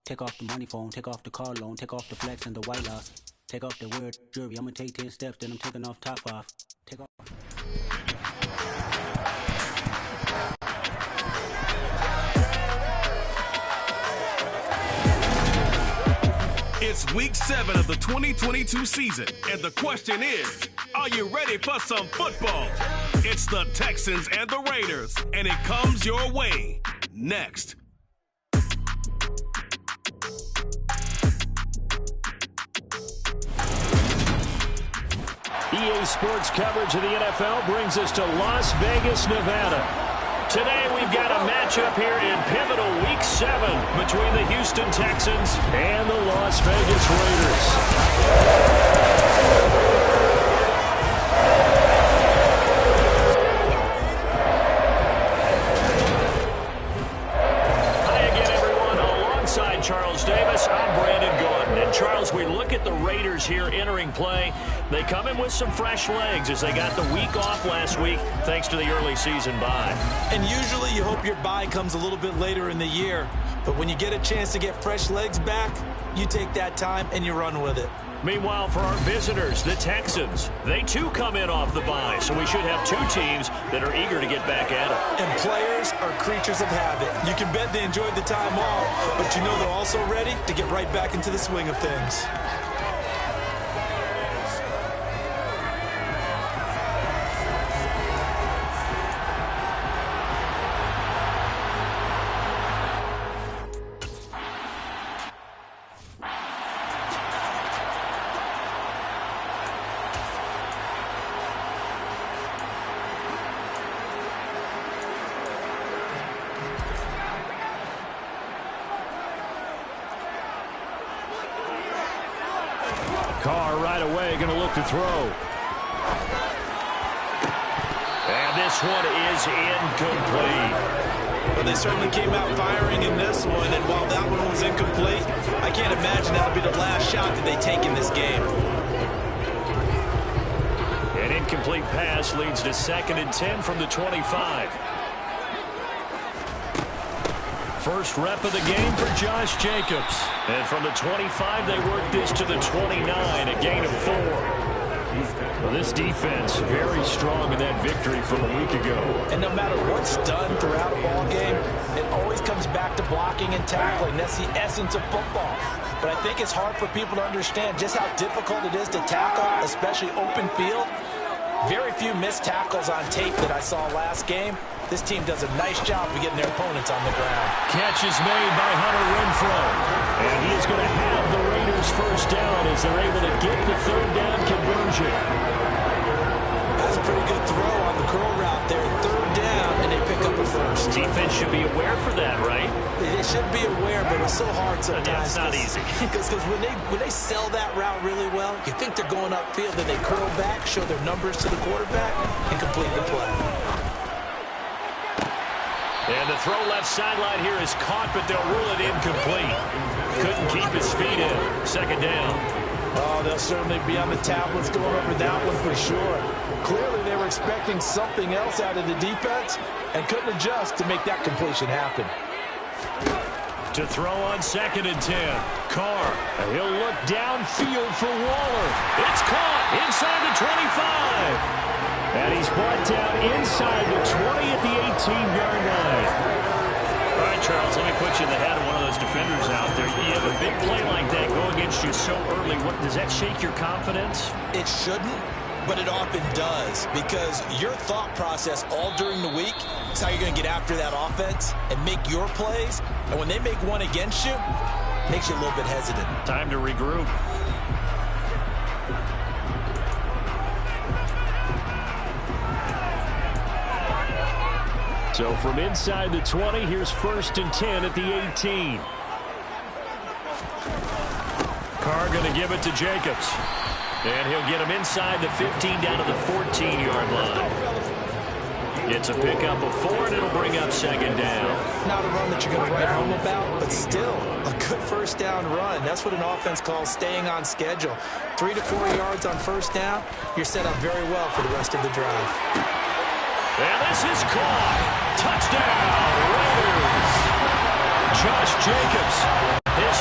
Take off the money phone, take off the car loan, take off the flex and the white loss. Take off the weird jewelry, I'ma take 10 steps, then I'm taking off top off. Take off. It's week 7 of the 2022 season, and the question is, are you ready for some football? It's the Texans and the Raiders, and it comes your way next. EA Sports coverage of the NFL brings us to Las Vegas, Nevada. Today we've got a matchup here in pivotal Week 7 between the Houston Texans and the Las Vegas Raiders. Charles Davis, I'm Brandon Gordon. And Charles, we look at the Raiders here entering play. They come in with some fresh legs as they got the week off last week thanks to the early season bye. And usually you hope your bye comes a little bit later in the year. But when you get a chance to get fresh legs back, you take that time and you run with it. Meanwhile, for our visitors, the Texans, they too come in off the bye, so we should have two teams that are eager to get back at it. And players are creatures of habit. You can bet they enjoyed the time off, but you know they're also ready to get right back into the swing of things. Carr right away going to look to throw. And this one is incomplete. Well, they certainly came out firing in this one, and while that one was incomplete, I can't imagine that'll be the last shot that they take in this game. An incomplete pass leads to 2nd and 10 from the 25. First rep of the game for Josh Jacobs. And from the 25, they work this to the 29, a gain of 4. Well, this defense very strong in that victory from a week ago. And no matter what's done throughout a ball game, it always comes back to blocking and tackling. That's the essence of football. But I think it's hard for people to understand just how difficult it is to tackle, especially open field. Very few missed tackles on tape that I saw last game. This team does a nice job of getting their opponents on the ground. Catch is made by Hunter Renfrow. And he is going to have the Raiders first down as they're able to get the 3rd down conversion. That's a pretty good throw on the curl route there. 3rd down, and they pick up a first. Defense should be aware for that, right? They should be aware, but it's so hard sometimes. It's not easy. Because when they sell that route really well, you think they're going upfield, then they curl back, show their numbers to the quarterback, and complete the play. And the throw left sideline here is caught, but they'll rule it incomplete. Couldn't keep his feet in. 2nd down. Oh, they'll certainly be on the tablets going over that one for sure. Clearly, they were expecting something else out of the defense and couldn't adjust to make that completion happen. To throw on 2nd and 10. Carr. He'll look downfield for Waller. It's caught inside the 25. And he's brought down inside the 20 at the 18-yard line. All right, Charles, let me put you in the head of one of those defenders out there. You have a big play like that go against you so early. Does that shake your confidence? It shouldn't, but it often does, because your thought process all during the week is how you're going to get after that offense and make your plays. And when they make one against you, it makes you a little bit hesitant. Time to regroup. So from inside the 20, here's 1st and 10 at the 18. Carr going to give it to Jacobs. And he'll get him inside the 15 down to the 14-yard line. It's a pickup of 4, and it'll bring up 2nd down. Not a run that you're going to write home about, but still a good 1st down run. That's what an offense calls staying on schedule. 3 to 4 yards on 1st down, you're set up very well for the rest of the drive. And this is caught. Touchdown, Raiders. Josh Jacobs, his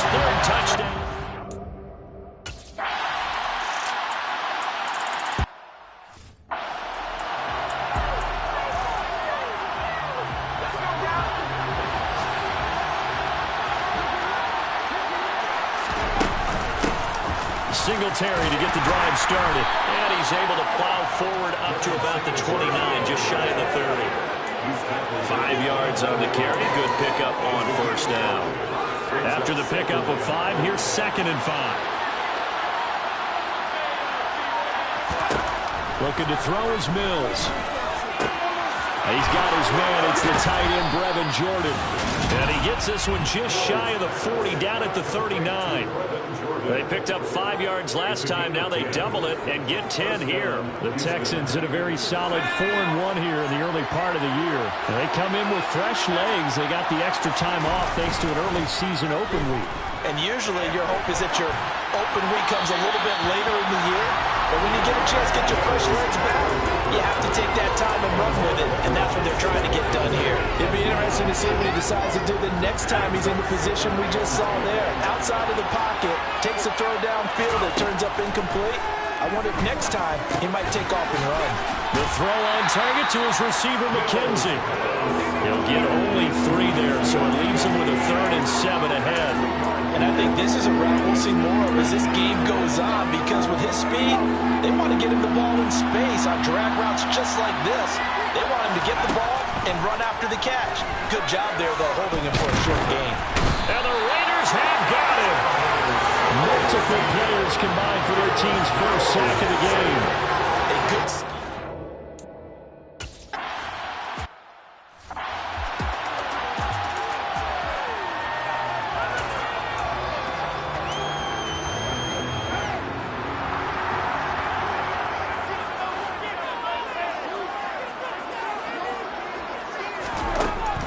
Singletary to get the drive started. And he's able to plow forward up to about the 29, just shy of the 30. 5 yards on the carry. Good pickup on first down. After the pickup of 5, here's 2nd and 5. Looking to throw is Mills. He's got his man. It's the tight end, Brevin Jordan. And he gets this one just shy of the 40, down at the 39. They picked up 5 yards last time. Now they double it and get 10 here. The Texans in a very solid 4-1 here in the early part of the year. And they come in with fresh legs. They got the extra time off thanks to an early season open week. And usually your hope is that your open week comes a little bit later in the year. But when you get a chance to get your fresh legs back, you have to take that time and run with it. And that's what they're trying to get done here. It'd be interesting to see what he decides to do the next time he's in the position we just saw there. Outside of the pocket, takes a throw downfield that turns up incomplete. I wonder if next time he might take off and run. The throw on target to his receiver, McKenzie. He'll get only 3 there, so it leaves him with a 3rd and 7 ahead. And I think this is a route we'll see more of as this game goes on, because with his speed, they want to get him the ball in space on drag routes just like this. They want him to get the ball and run after the catch. Good job there, though, holding him for a short gain. And the Raiders have got him. Multiple players combined for their team's first sack of the game. A good...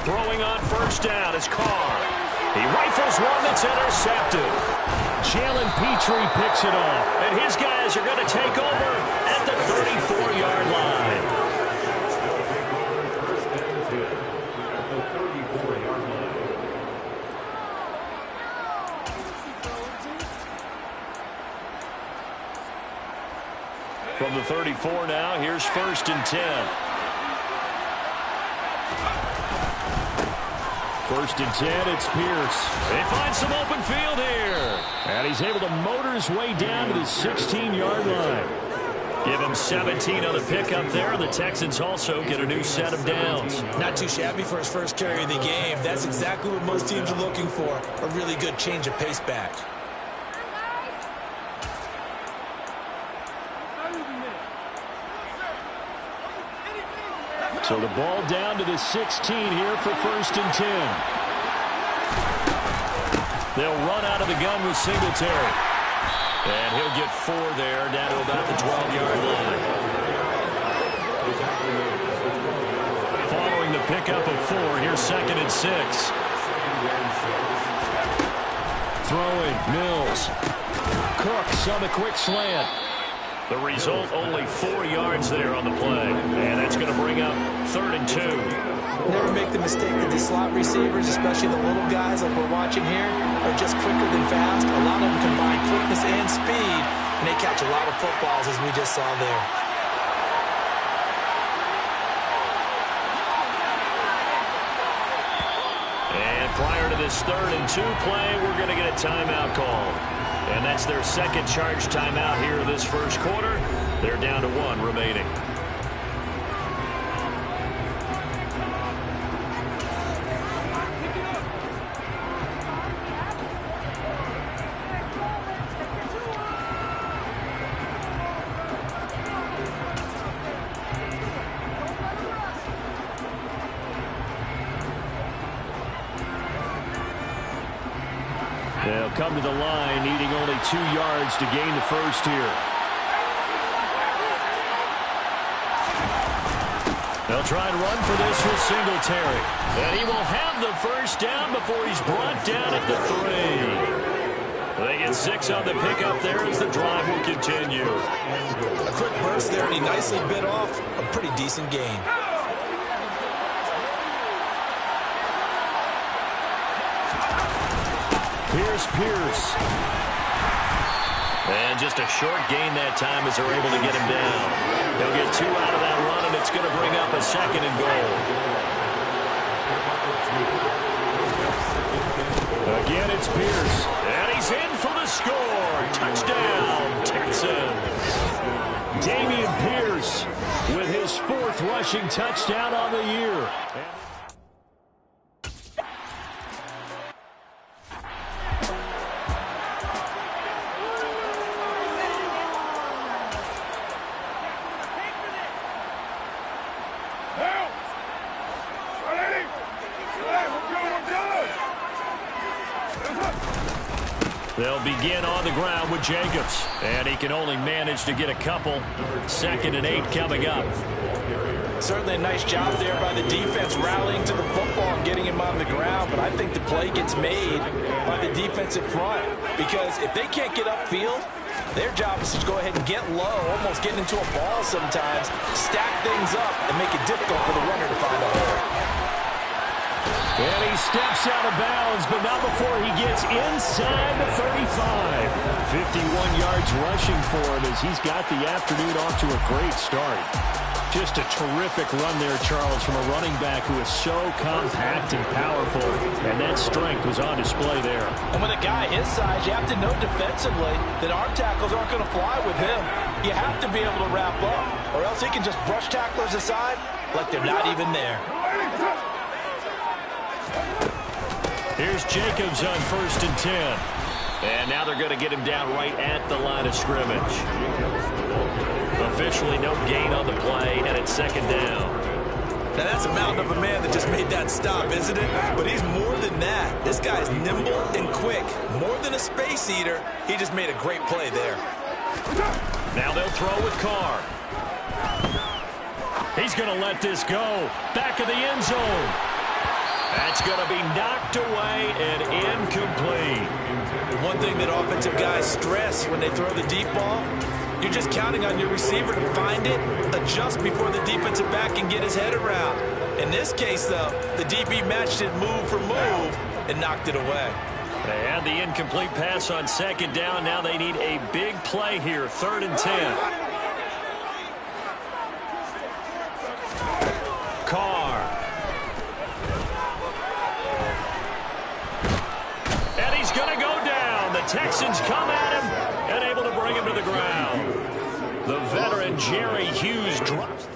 Throwing on first down is Carr. He rifles one that's intercepted. Jalen Petrie picks it off, and his guys are going to take over at the 34-yard line. From the 34 now, here's 1st and 10. 1st and 10, it's Pierce. They find some open field here. And he's able to motor his way down to the 16-yard line. Give him 17 on the pickup there. The Texans also get a new set of downs. Not too shabby for his first carry of the game. That's exactly what most teams are looking for. A really good change of pace back. So the ball down to the 16 here for 1st and 10. They'll run out of the gun with Singletary. And he'll get 4 there, down to about the 12-yard line. Following the pickup of 4, here's 2nd and 6. Throwing, Mills. Cooks on the quick slant. The result, only 4 yards there on the play. And that's going to bring up 3rd and 2. Never make the mistake that the slot receivers, especially the little guys like we're watching here, are just quicker than fast. A lot of them combine quickness and speed, and they catch a lot of footballs, as we just saw there. And prior to this 3rd and 2 play, we're going to get a timeout call. And that's their second charge timeout here this first quarter. They're down to 1 remaining. They'll come to the line, needing only 2 yards to gain the first here. They'll try and run for this with Singletary. And he will have the first down before he's brought down at the 3. They get 6 on the pickup there as the drive will continue. A quick burst there, and he nicely bit off a pretty decent gain. Here's Pierce. And just a short gain that time as they're able to get him down. He'll get 2 out of that run, and it's going to bring up a 2nd and goal. Again, it's Pierce. And he's in for the score. Touchdown, Texans. Dameon Pierce with his 4th rushing touchdown on the year. They'll begin on the ground with Jacobs. And he can only manage to get a couple. 2nd and 8 coming up. Certainly a nice job there by the defense rallying to the football and getting him on the ground. But I think the play gets made by the defensive front. Because if they can't get upfield, their job is to go ahead and get low, almost getting into a ball sometimes, stack things up, and make it difficult for the runner to find a hole. And he steps out of bounds, but not before he gets inside the 35. 51 yards rushing for him as he's got the afternoon off to a great start. Just a terrific run there, Charles, from a running back who is so compact and powerful, and that strength was on display there. And with a guy his size, you have to know defensively that arm tackles aren't going to fly with him. You have to be able to wrap up, or else he can just brush tacklers aside like they're not even there. Here's Jacobs on 1st and 10. And now they're going to get him down right at the line of scrimmage. Officially no gain on the play, and it's 2nd down. Now that's a mountain of a man that just made that stop, isn't it? But he's more than that. This guy's nimble and quick. More than a space eater, he just made a great play there. Now they'll throw with Carr. He's going to let this go. Back of the end zone. That's going to be knocked away and incomplete. One thing that offensive guys stress when they throw the deep ball, you're just counting on your receiver to find it, adjust before the defensive back can get his head around. In this case, though, the DB matched it move for move and knocked it away. They had the incomplete pass on 2nd down. Now they need a big play here, 3rd and 10. Carr. And he's going to go down. The Texans come at him and able to bring him to the ground. The veteran Jerry Hughes drops.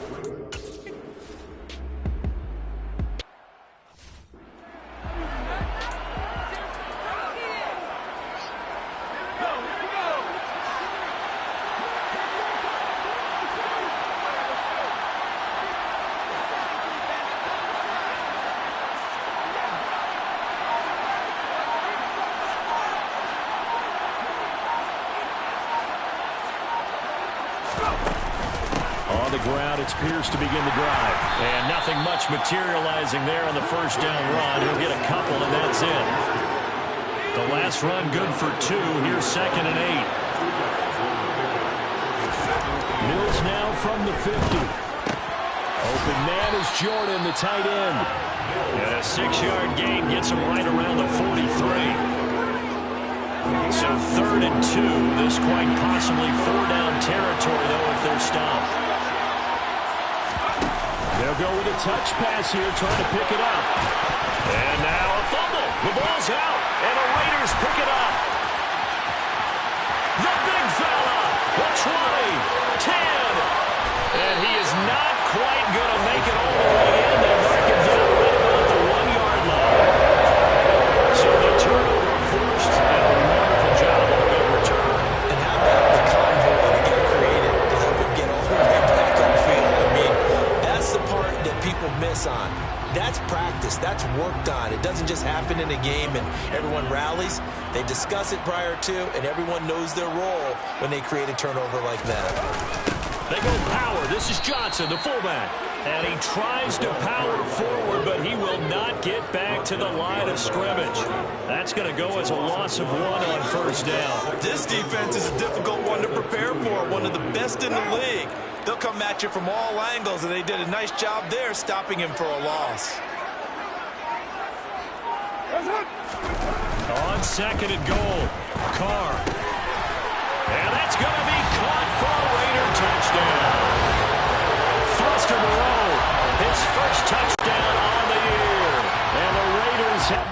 On the ground, it's Pierce to begin the drive. And nothing much materializing there on the 1st down run. He'll get a couple, and that's it. The last run good for 2. Here's 2nd and 8. Mills now from the 50. Open man is Jordan, the tight end. And a 6-yard gain gets him right around the 43. So 3rd and 2. This quite possibly 4-down territory, though, if they're stopped. They'll go with a touch pass here, trying to pick it up. And now a fumble. The ball's out, and the Raiders pick it up. The big fella, the 20, 10. And he is not quite going to make it all the way in. They mark him down right about the 1-yard line. So the turnover forced, and a wonderful job on the big return. And how about the convoy that got created to help him get all the way back on the field? I mean, that's the part that people miss on. That's practice. That's worked on. It doesn't just happen in a game and everyone rallies. They discuss it prior to, and everyone knows their role when they create a turnover like that. They go power. This is Johnson, the fullback. And he tries to power forward, but he will not get back to the line of scrimmage. That's going to go as a loss of 1 on 1st down. This defense is a difficult one to prepare for, one of the best in the league. They'll come at you from all angles, and they did a nice job there stopping him for a loss. On 2nd and goal, Carr. And that's going to be caught for a Raider touchdown. Foster Moreau, his first touchdown on the year. And the Raiders have...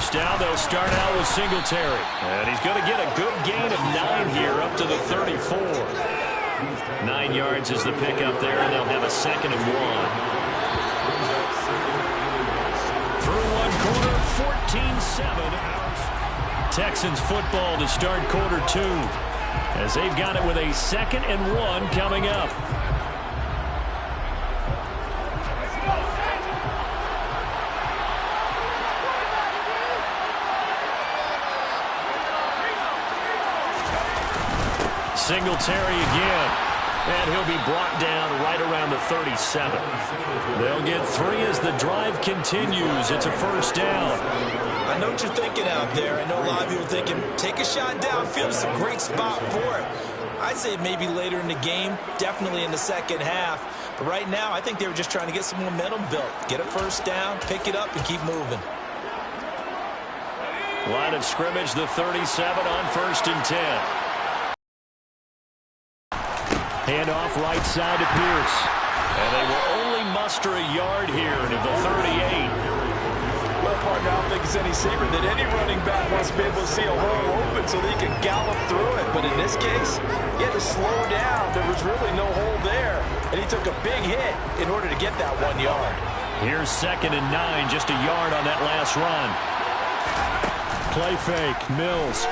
first down. They'll start out with Singletary. And he's going to get a good gain of 9 here up to the 34. 9 yards is the pickup there, and they'll have a 2nd and 1. Through one quarter, 14-7. Texans football to start quarter 2 as they've got it with a 2nd and 1 coming up. Singletary again, and he'll be brought down right around the 37. They'll get 3 as the drive continues. It's a first down. I know what you're thinking out there. I know a lot of people are thinking, take a shot downfield. It's a great spot for it. I'd say maybe later in the game, definitely in the second half. But right now, I think they were just trying to get some momentum built. Get a first down, pick it up, and keep moving. Line of scrimmage, the 37 on 1st and 10. Handoff right side to Pierce. And they will only muster a yard here to the 38. Well, partner, I don't think it's any secret that any running back wants to be able to see a hole open so that he can gallop through it. But in this case, he had to slow down. There was really no hole there. And he took a big hit in order to get that 1 yard. Here's 2nd and 9, just a yard on that last run. Play fake, Mills.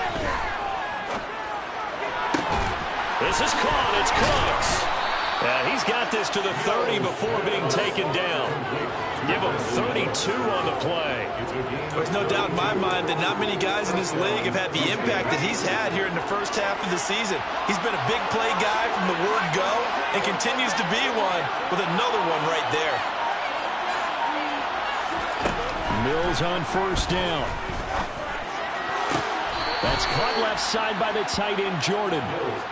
This is caught. It's Cooks. He's got this to the 30 before being taken down. Give him 32 on the play. There's no doubt in my mind that not many guys in this league have had the impact that he's had here in the first half of the season. He's been a big play guy from the word go and continues to be one with another one right there. Mills on first down. That's caught left side by the tight end, Jordan.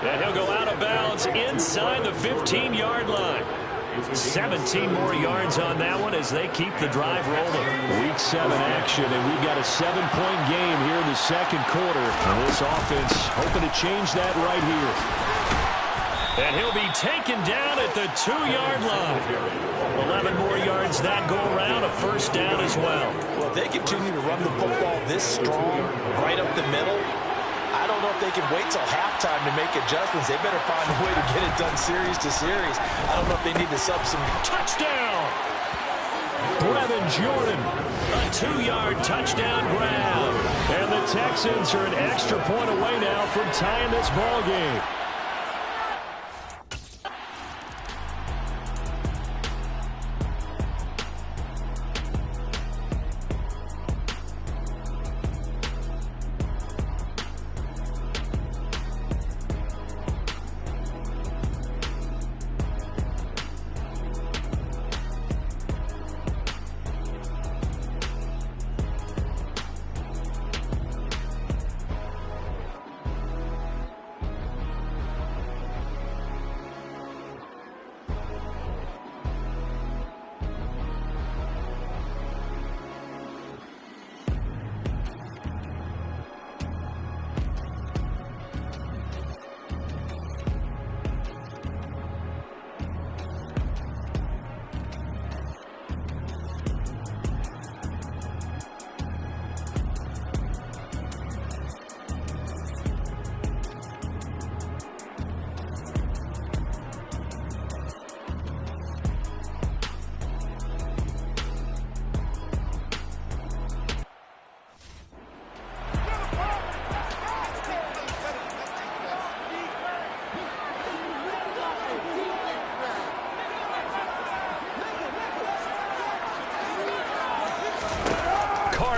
And he'll go out of bounds inside the 15-yard line. 17 more yards on that one as they keep the drive rolling. Week 7 action, and we've got a 7-point game here in the second quarter. And this offense hoping to change that right here. And he'll be taken down at the 2-yard line. 11 more yards that go around, a first down as well. Well, if they continue to run the football this strong, right up the middle, I don't know if they can wait till halftime to make adjustments. They better find a way to get it done series to series. I don't know if they need to sub some. Touchdown! Brevin Jordan, a 2-yard touchdown grab. And the Texans are an extra point away now from tying this ball game.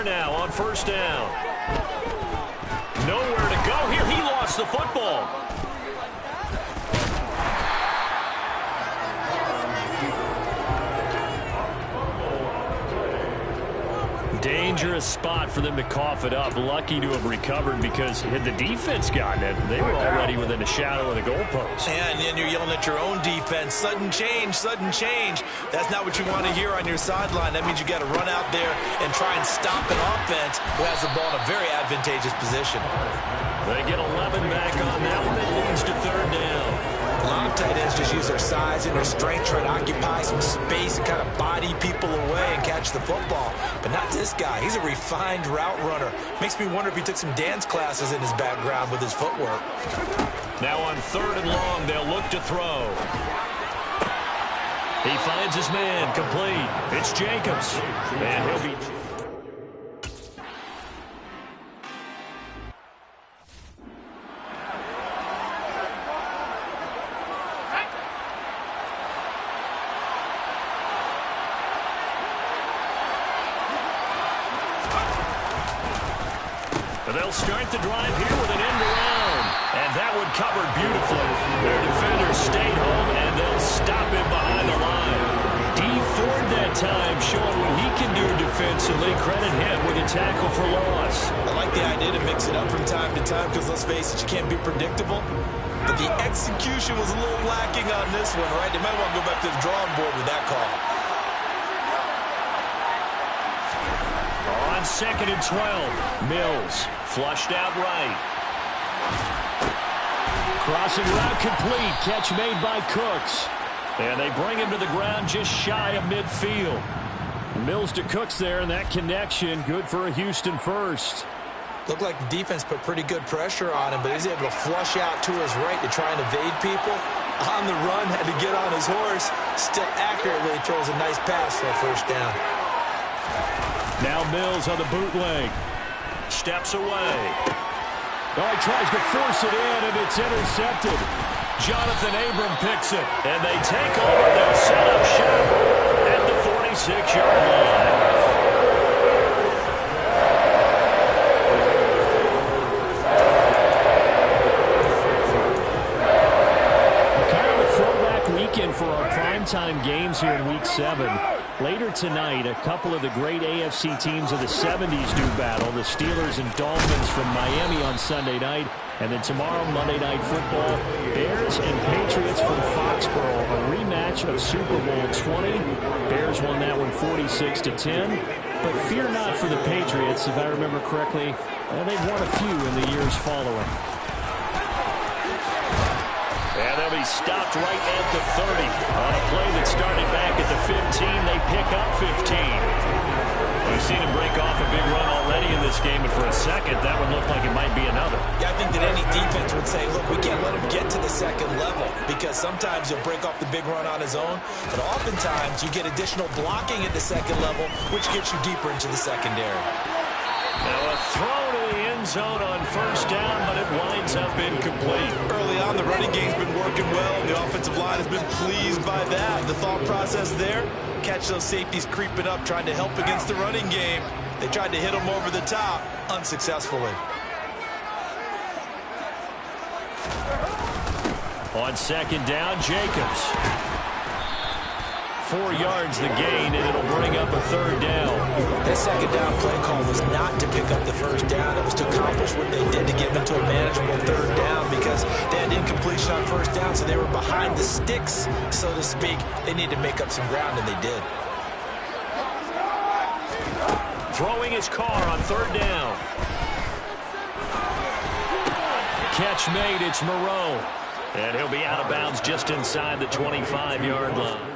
Now on first down. Nowhere to go here. He lost the football. Dangerous spot for them to cough it up. Lucky to have recovered because had the defense gotten it, they were already within a shadow of the goalpost. And then you're yelling at your own defense. Sudden change, sudden change. That's not what you want to hear on your sideline. That means you got to run out there and try and stop an offense who has the ball in a very advantageous position. They get 11 back on that one. That leads to third down. A lot of tight ends just use their size and their strength, try to occupy some space and kind of body people away and catch the football. But not this guy. He's a refined route runner. Makes me wonder if he took some dance classes in his background with his footwork. Now on 3rd and long, they'll look to throw. He finds his man, complete. It's Jacobs, and he'll be... They'll start the drive here with an end around. And that one covered beautifully. Their defenders stayed home, and they'll stop him behind the line. D. Ford that time showing what he can do defensively. Credit him with a tackle for loss. I like the idea to mix it up from time to time because, let's face it, you can't be predictable. But the execution was a little lacking on this one, right? They might want to go back to the drawing board with that call. On 2nd and 12, Mills flushed out right. Crossing route complete. Catch made by Cooks. And they bring him to the ground just shy of midfield. Mills to Cooks there, and that connection good for a Houston first. Looked like the defense put pretty good pressure on him, but he's able to flush out to his right to try and evade people. On the run, had to get on his horse. Still accurately throws a nice pass for a first down. Now Mills on the bootleg. Steps away. Oh, he tries to force it in, and it's intercepted. Jonathan Abram picks it, and they take over. They'll set up shop at the 46-yard line. Kind of a throwback weekend for our primetime games here in Week 7. Later tonight, a couple of the great AFC teams of the 70s do battle. The Steelers and Dolphins from Miami on Sunday night. And then tomorrow, Monday Night Football, Bears and Patriots from Foxborough. A rematch of Super Bowl 20. Bears won that one 46-10. But fear not for the Patriots. If I remember correctly, they've won a few in the years following. And they'll be stopped right at the 30. On a play that started back at the 15, they pick up 15. We've seen him break off a big run already in this game, and for a second, that one looked like it might be another. Yeah, I think that any defense would say, look, we can't let him get to the second level, because sometimes he'll break off the big run on his own, but oftentimes you get additional blocking at the second level, which gets you deeper into the secondary. Now a throw to the end zone on first down, but it winds up incomplete. Early on, the running game's been working well, and the offensive line has been pleased by that. The thought process there, catch those safeties creeping up, trying to help against the running game. They tried to hit them over the top, unsuccessfully. On 2nd down, Jacobs. 4 yards the gain, and it'll bring up a 3rd down. That 2nd down play call was not to pick up the first down. It was to accomplish what they did to get into a manageable 3rd down, because they had incompletion on first down, so they were behind the sticks, so to speak. They needed to make up some ground, and they did. Throwing his car on 3rd down. Catch made, it's Moreau. And he'll be out of bounds just inside the 25-yard line.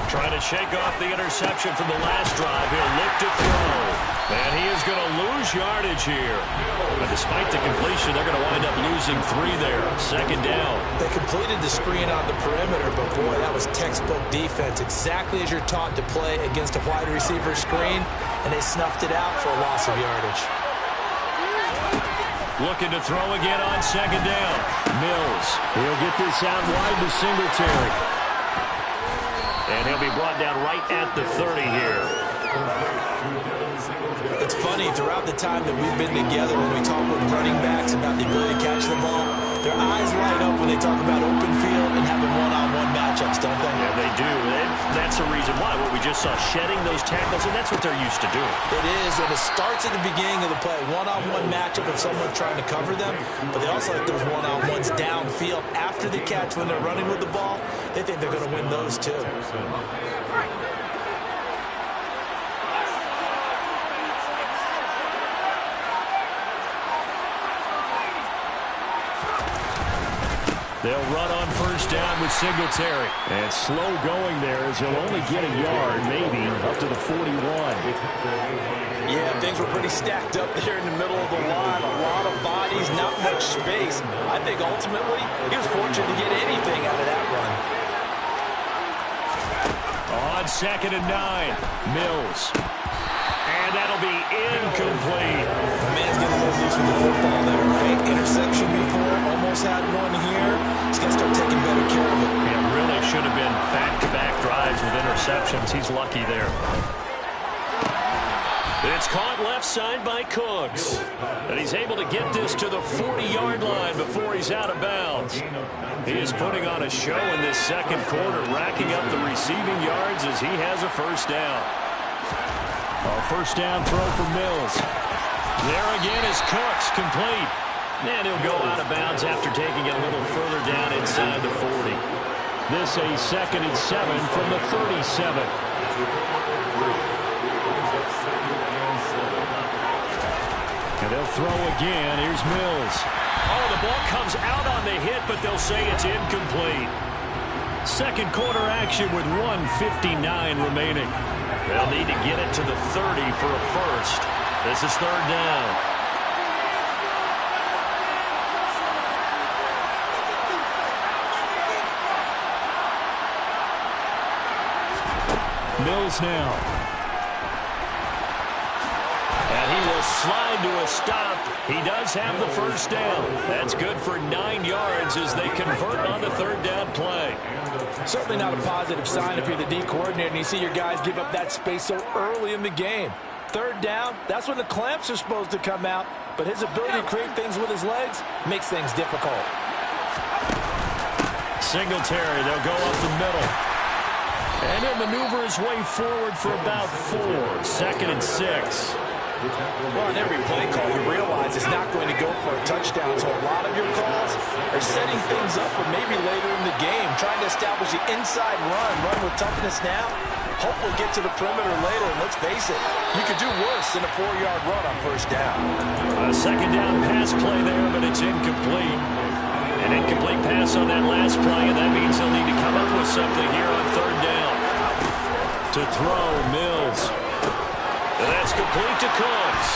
Trying to shake off the interception from the last drive. He'll look to throw. And he is going to lose yardage here. But despite the completion, they're going to wind up losing 3 there. 2nd down. They completed the screen on the perimeter, but boy, that was textbook defense. Exactly as you're taught to play against a wide receiver screen, and they snuffed it out for a loss of yardage. Looking to throw again on 2nd down. Mills. He'll get this out wide to Singletary. And he'll be brought down right at the 30 here. It's funny, throughout the time that we've been together, when we talk with running backs about the ability to catch the ball, their eyes light up when they talk about open field and having one-on-one matchups, don't they? Yeah, they do. That's the reason why. What we just saw, shedding those tackles, and that's what they're used to doing. It is, and it starts at the beginning of the play. One-on-one matchup of someone trying to cover them, but they also like those one-on-ones downfield after the catch when they're running with the ball. They think they're going to win those too. They'll run on first down with Singletary. And slow going there as he'll only get a yard, maybe, up to the 41. Yeah, things were pretty stacked up there in the middle of the line. A lot of bodies, not much space. I think ultimately he was fortunate to get anything out of that run. On 2nd and 9, Mills. And that'll be incomplete. The man's getting a little loose with the football there, right? Interception before, almost had one here. He's got to start taking better care of it. Yeah, really should have been back-to-back drives with interceptions. He's lucky there. It's caught left side by Cooks. And he's able to get this to the 40-yard line before he's out of bounds. He is putting on a show in this second quarter, racking up the receiving yards as he has a first down. A first down throw for Mills. There again is Cooks, complete. And he'll go out of bounds after taking it a little further down inside the 40. This a 2nd and 7 from the 37. And they'll throw again. Here's Mills. Oh, the ball comes out on the hit, but they'll say it's incomplete. Second quarter action with 1:59 remaining. They'll need to get it to the 30 for a first. This is third down. Mills now. And he will slide to a stop. He does have the first down. That's good for 9 yards as they convert on the third down play. Certainly not a positive sign if you're the D coordinator and you see your guys give up that space so early in the game. Third down, that's when the clamps are supposed to come out, but his ability to create things with his legs makes things difficult. Singletary, they'll go up the middle. And he'll maneuver his way forward for about 4. 2nd and 6. Well, on every play call, you realize it's not going to go for a touchdown. So a lot of your calls are setting things up for maybe later in the game, trying to establish the inside run with toughness now. Hope we'll get to the perimeter later, and let's face it, you could do worse than a 4-yard run on first down. A second down pass play there, but it's incomplete. An incomplete pass on that last play, and that means they'll need to come up with something here on third down. To throw, Mills. And that's complete to Cooks.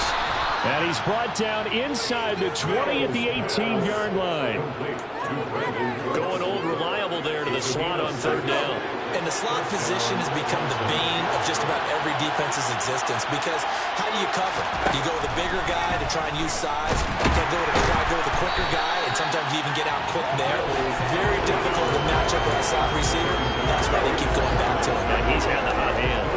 And he's brought down inside the 20 at the 18-yard line. Going old reliable there to the slot on third down. And the slot position has become the bane of just about every defense's existence because how do you cover? You go with a bigger guy to try and use size. You can try to go with a quicker guy, and sometimes you even get out quick there. Very difficult to match up with a slot receiver. That's why they keep going back to him. And he's had the hot hand.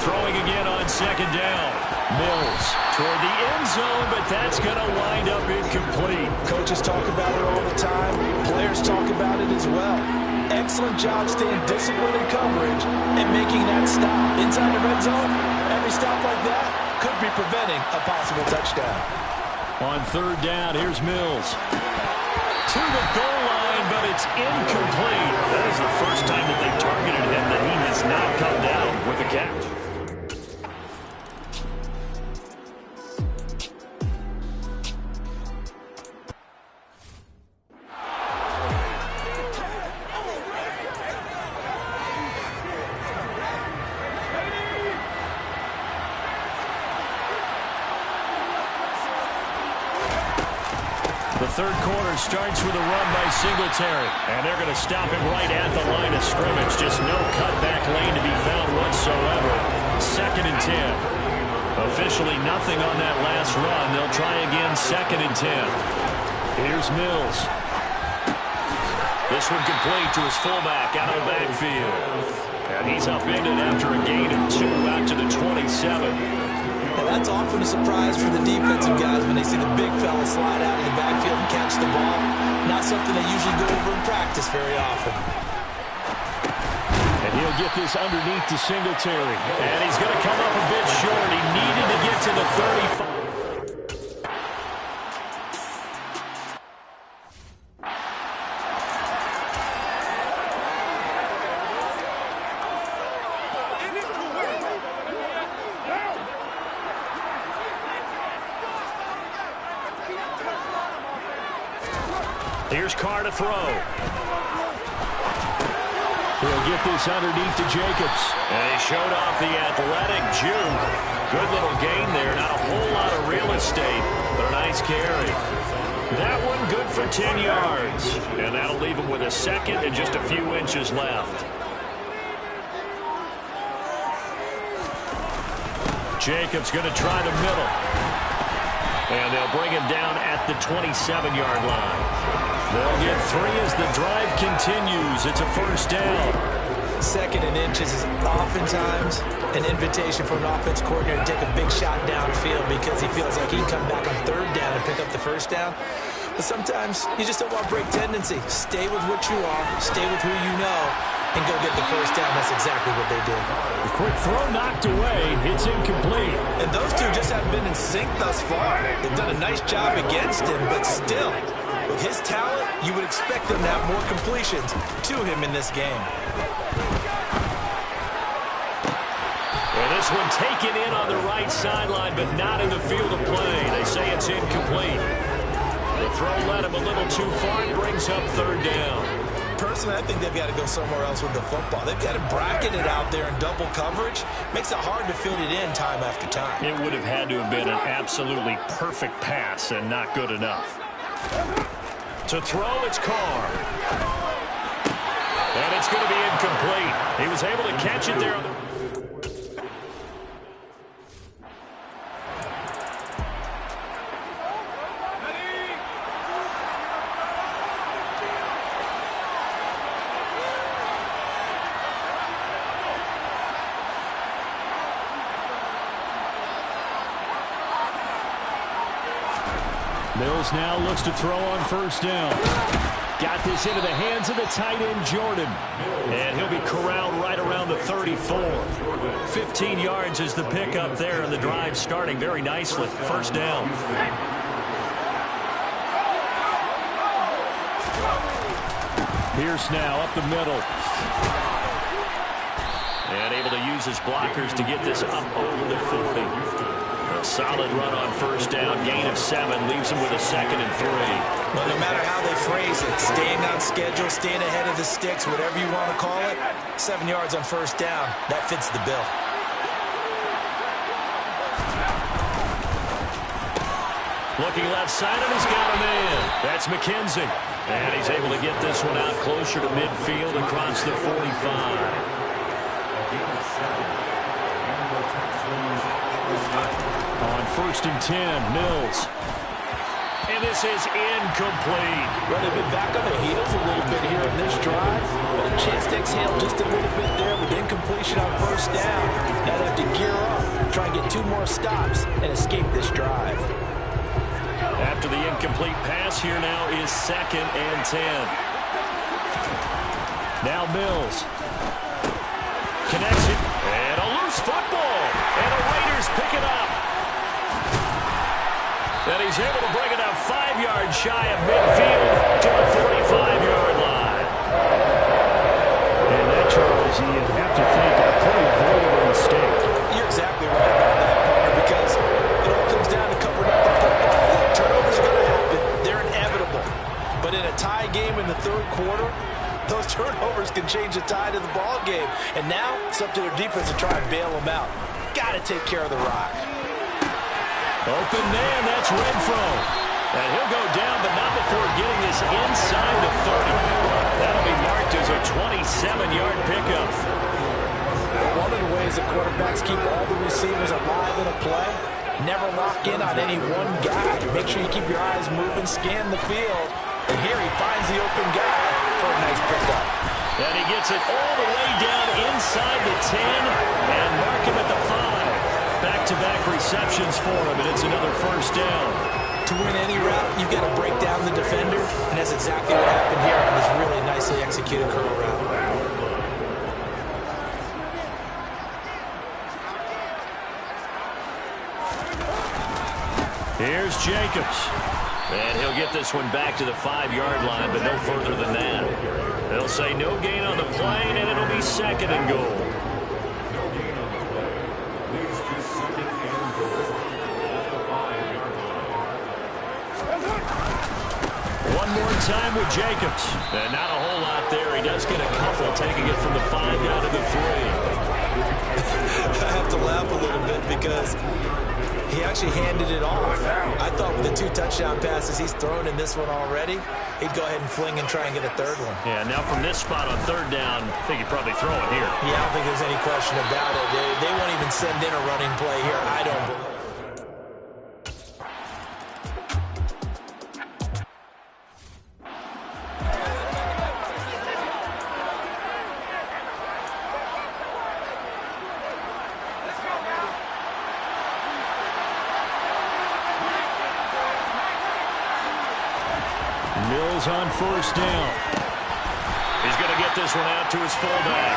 Throwing again on second down. Mills toward the end zone, but that's going to wind up incomplete. Coaches talk about it all the time. Players talk about it as well. Excellent job staying disciplined in coverage and making that stop. Inside the red zone, every stop like that could be preventing a possible touchdown. On third down, here's Mills. To the goal line, but it's incomplete. That is the first time that they've targeted him that he has not come down with a catch. The third quarter starts with a run by Singletary. And they're going to stop him right at the line of scrimmage. Just no cutback lane to be found whatsoever. 2nd and 10. Officially nothing on that last run. They'll try again 2nd and 10. Here's Mills. This one complete to his fullback out of the backfield. And he's upended after a gain of 2 out to the 27. Now that's often a surprise for the defensive guys when they see the big fella slide out of the backfield and catch the ball. Not something they usually go over in practice very often. And he'll get this underneath to Singletary. And he's going to come up a bit short. He needed to get to the 35. Here's Carr to throw. He'll get this underneath to Jacobs. And he showed off the athletic juke. Good little gain there. Not a whole lot of real estate, but a nice carry. That one good for 10 yards. And that'll leave him with a second and just a few inches left. Jacobs going to try the middle. And they'll bring him down at the 27-yard line. They'll get 3 as the drive continues. It's a first down. Second and inches is oftentimes an invitation for an offense coordinator to take a big shot downfield because he feels like he can come back on third down and pick up the first down. But sometimes you just don't want break tendency. Stay with what you are, stay with who you know, and go get the first down. That's exactly what they did. A quick throw knocked away. It's incomplete. And those two just haven't been in sync thus far. They've done a nice job against him, but still, with his talent, you would expect them to have more completions to him in this game. And this one taken in on the right sideline, but not in the field of play. They say it's incomplete. The throw led him a little too far and brings up third down. Personally, I think they've got to go somewhere else with the football. They've got him bracketed out there in double coverage. Makes it hard to fit it in time after time. It would have had to have been an absolutely perfect pass and not good enough. To throw, it's Carr. And it's going to be incomplete. He was able to catch it there. Mills now looks to throw on first down. Got this into the hands of the tight end, Jordan. And he'll be corralled right around the 34. 15 yards is the pickup there, and the drive starting very nicely. First down. Pierce now up the middle. And able to use his blockers to get this up over the 40. A solid run on first down. Gain of 7 leaves him with a 2nd and 3. Well, no matter how they phrase it, staying on schedule, staying ahead of the sticks, whatever you want to call it, 7 yards on first down, that fits the bill. Looking left side, and he's got a man. That's McKenzie. And he's able to get this one out closer to midfield across the 45. On first and 10, Mills. And this is incomplete. Well, they've been back on their heels a little bit here in this drive, but a chance to exhale just a little bit there with incompletion on first down. Now they have to gear up, try and get 2 more stops, and escape this drive. After the incomplete pass, here now is 2nd and 10. Now Mills. Connects it. And a loose football. And the Raiders pick it up. And he's able to bring it out 5 yards shy of midfield to the 45-yard line. And that, Charles, you have to think a pretty avoidable mistake. You're exactly right about that, partner, because it all comes down to covering up the football. Turnovers are going to happen. They're inevitable. But in a tie game in the third quarter, those turnovers can change the tide of the ball game. And now it's up to their defense to try and bail them out. Got to take care of the rock. Open man, that's Renfro. And he'll go down, but not before getting this inside the 30. That'll be marked as a 27-yard pickup. One of the ways the quarterbacks keep all the receivers alive in a play, never lock in on any one guy. Make sure you keep your eyes moving, scan the field. And here he finds the open guy, for a nice pickup. And he gets it all the way down inside the 10 and mark him at the 5. Back-to-back receptions for him, and it's another first down. To win any route, you've got to break down the defender, and that's exactly what happened here on this really nicely executed curl route. Here's Jacobs. And he'll get this one back to the 5-yard line, but no further than that. They'll say no gain on the play, and it'll be second and goal. One more time with Jacobs. And not a whole lot there. He does get a couple, taking it from the 5 down to the 3. I have to laugh a little bit because he actually handed it off. I thought with the 2 touchdown passes he's thrown in this one already, he'd go ahead and fling and try and get a third one. Yeah, now from this spot on 3rd down, I think he'd probably throw it here. Yeah, I don't think there's any question about it. They won't even send in a running play here, I don't believe. Mills on 1st down. He's going to get this one out to his fullback.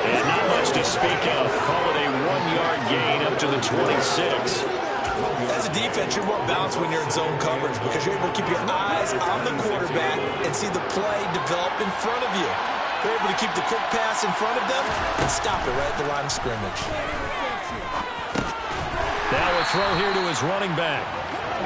And not much to speak of. Call it a 1-yard gain up to the 26. As a defense, you're more balanced when you're in zone coverage because you're able to keep your eyes on the quarterback and see the play develop in front of you. They're able to keep the quick pass in front of them and stop it right at the line of scrimmage. Now a throw here to his running back.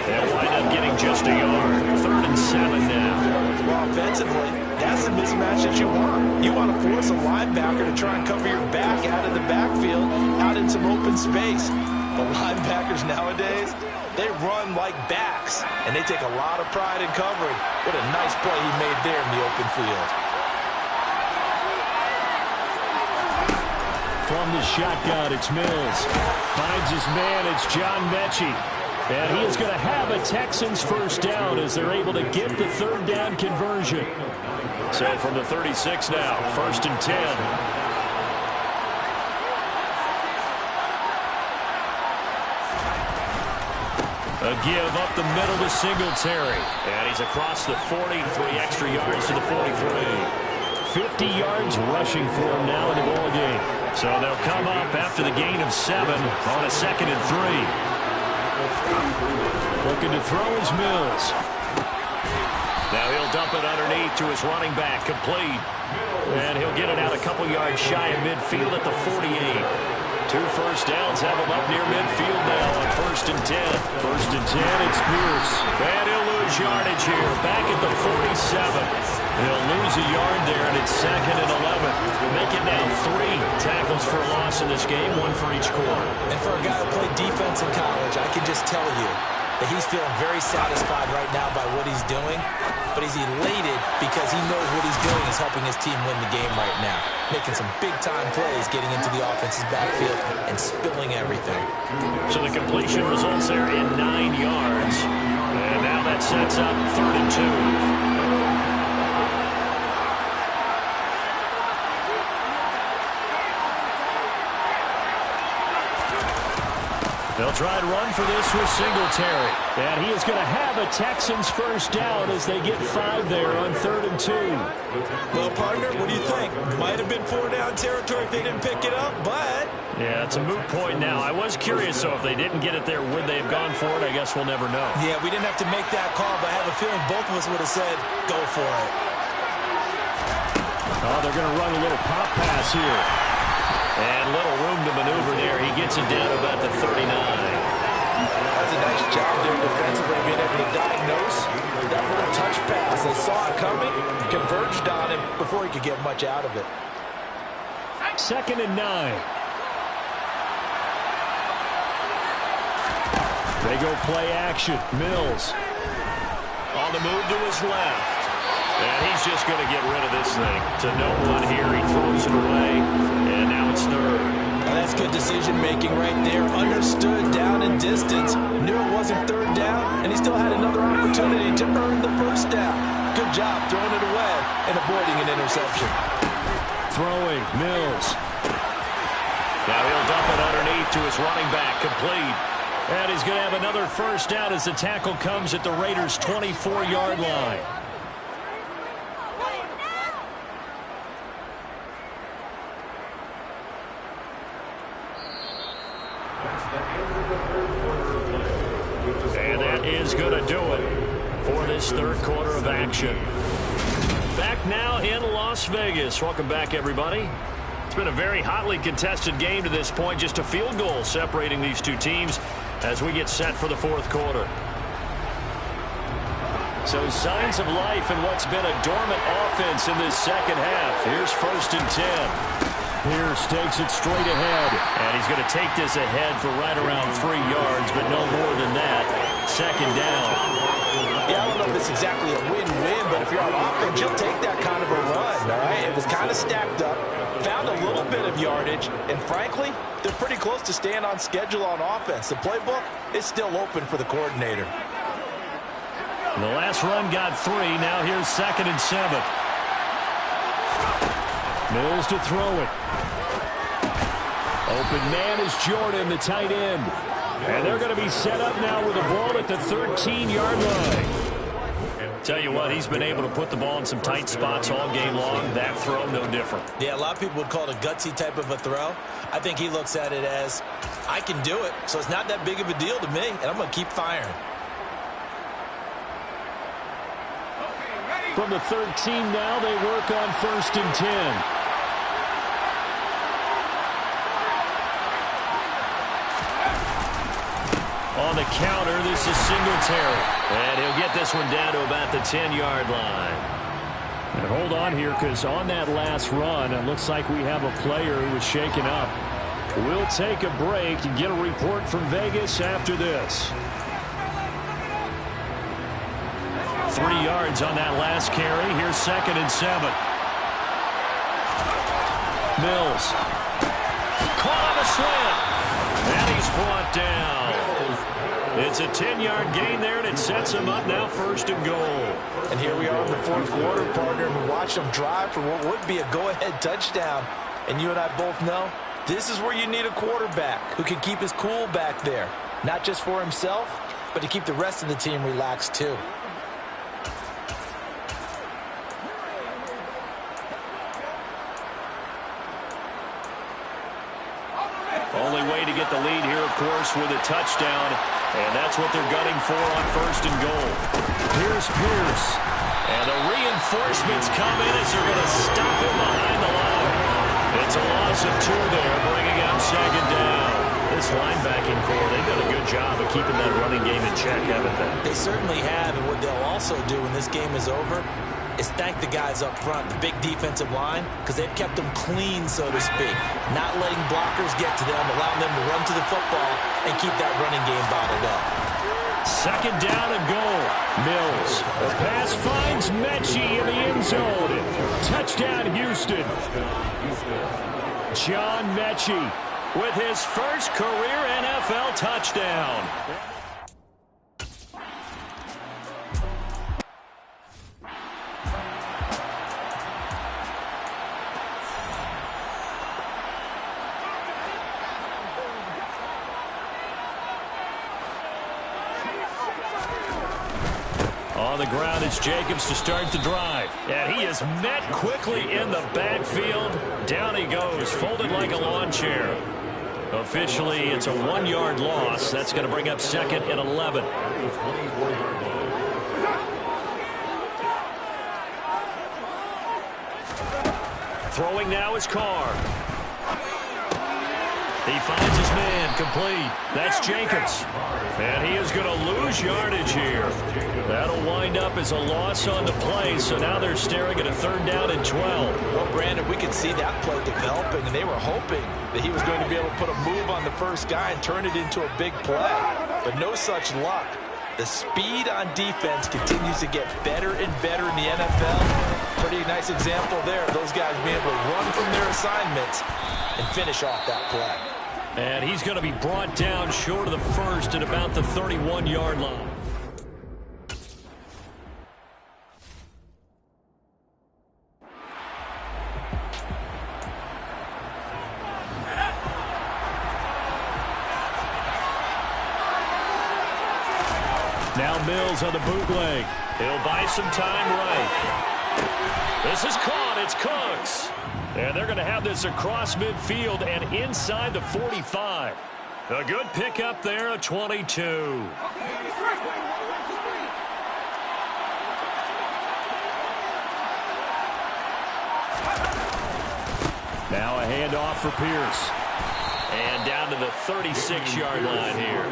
They'll wind up getting just a yard. 3rd and 7 now. Well, offensively, that's the mismatch that you want. You want to force a linebacker to try and cover your back out of the backfield, out in some open space. The linebackers nowadays, they run like backs, and they take a lot of pride in covering. What a nice play he made there in the open field. From the shotgun, it's Mills. Finds his man, it's John Mechie. And he is going to have a Texans first down as they're able to get the 3rd down conversion. So from the 36 now, 1st and 10. A give up the middle to Singletary. And he's across the 40, 3 extra yards to the 43. 50 yards rushing for him now in the ball game. So they'll come up after the gain of 7 on a 2nd and 3. Looking to throw is Mills. Now he'll dump it underneath to his running back, complete. And he'll get it out a couple yards shy of midfield at the 48. 2 first downs have him up near midfield now on 1st and 10. 1st and 10, it's Pierce. And he'll lose yardage here, back at the 47. He'll lose a yard there, and it's 2nd and 11. Make it now 3 tackles for a loss in this game, 1 for each quarter. And for a guy who played defense in college, I can just tell you that he's feeling very satisfied right now by what he's doing, but he's elated because he knows what he's doing is helping his team win the game right now, making some big-time plays, getting into the offense's backfield and spilling everything. So the completion results there in 9 yards, and now that sets up 3rd and 2. They'll try and run for this with Singletary. And he is going to have a Texans first down as they get 5 there on 3rd and 2. Well, partner, what do you think? Might have been 4-down territory if they didn't pick it up, but... Yeah, it's a moot point now. I was curious, so if they didn't get it there, would they have gone for it? I guess we'll never know. Yeah, we didn't have to make that call, but I have a feeling both of us would have said, go for it. Oh, they're going to run a little pop pass here. And little room to maneuver there. He gets it down about the 39. That's a nice job there defensively, being able to diagnose that little touch pass. They saw it coming, converged on him before he could get much out of it. 2nd and 9. They go play action. Mills on the move to his left. And he's just going to get rid of this thing. To no one here. He throws it away. And now it's 3rd. Now that's good decision-making right there. Understood down in distance. Knew it wasn't 3rd down. And he still had another opportunity to earn the first down. Good job throwing it away and avoiding an interception. Throwing, Mills. Now he'll dump it underneath to his running back, complete. And he's going to have another first down as the tackle comes at the Raiders' 24-yard line. And that is going to do it for this third quarter of action. Back now in Las Vegas. Welcome back, everybody. It's been a very hotly contested game to this point. Just a field goal separating these two teams as we get set for the fourth quarter. So signs of life in what's been a dormant offense in this second half. Here's 1st and 10. Pierce takes it straight ahead. And he's going to take this ahead for right around 3 yards, but no more than that. Second down. Yeah, I don't know if it's exactly a win-win, but if you're on offense, you'll take that kind of a run, all right? It was kind of stacked up, found a little bit of yardage, and frankly, they're pretty close to staying on schedule on offense. The playbook is still open for the coordinator. The last run got 3. Now here's 2nd and 7. Mills to throw it. Open man is Jordan, the tight end. And they're going to be set up now with the ball at the 13-yard line. Tell you what, he's been able to put the ball in some tight spots all game long. That throw, no different. Yeah, a lot of people would call it a gutsy type of a throw. I think he looks at it as, I can do it, so it's not that big of a deal to me, and I'm going to keep firing. From the 13 now, they work on 1st and 10. On the counter, this is Singletary. And he'll get this one down to about the 10-yard line. And hold on here, because on that last run, it looks like we have a player who was shaken up. We'll take a break and get a report from Vegas after this. 3 yards on that last carry. Here's 2nd and 7. Mills. Caught on a slant. And he's brought down. It's a 10-yard gain there, and it sets him up now 1st and goal. And here we are in the fourth quarter, partner, and we watch them drive for what would be a go-ahead touchdown. And you and I both know this is where you need a quarterback who can keep his cool back there. Not just for himself, but to keep the rest of the team relaxed too. Only way to get the lead here, of course, with a touchdown. And that's what they're gunning for on 1st and goal. Here's Pierce. And the reinforcements come in as they're going to stop him behind the line. It's a loss of 2 there, bringing up 2nd down. This linebacking core, they've done a good job of keeping that running game in check, haven't they? They certainly have, and what they'll also do when this game is over is thank the guys up front, the big defensive line, because they've kept them clean, so to speak. Not letting blockers get to them, allowing them to run to the football and keep that running game bottled up. 2nd down and goal. Mills. The pass finds Mechie in the end zone. Touchdown, Houston. John Mechie with his first career NFL touchdown. On the ground, it's Jacobs to start the drive. And he is met quickly in the backfield. Down he goes, folded like a lawn chair. Officially, it's a 1-yard loss. That's going to bring up 2nd and 11. Throwing now is Carr. He finds his man, complete. That's Jacobs. And he is going to lose yardage here. That'll wind up as a loss on the play, so now they're staring at a 3rd down and 12. Well, Brandon, we could see that play developing, and they were hoping that he was going to be able to put a move on the first guy and turn it into a big play. But no such luck. The speed on defense continues to get better and better in the NFL. Pretty nice example there of those guys being able to run from their assignments and finish off that play. And he's going to be brought down short of the first at about the 31-yard line. Now Mills on the bootleg. He'll buy some time right. This is caught. It's Cooks. And they're going to have this across midfield and inside the 45. A good pickup there, a 22. Now a handoff for Pierce. And down to the 36-yard line here.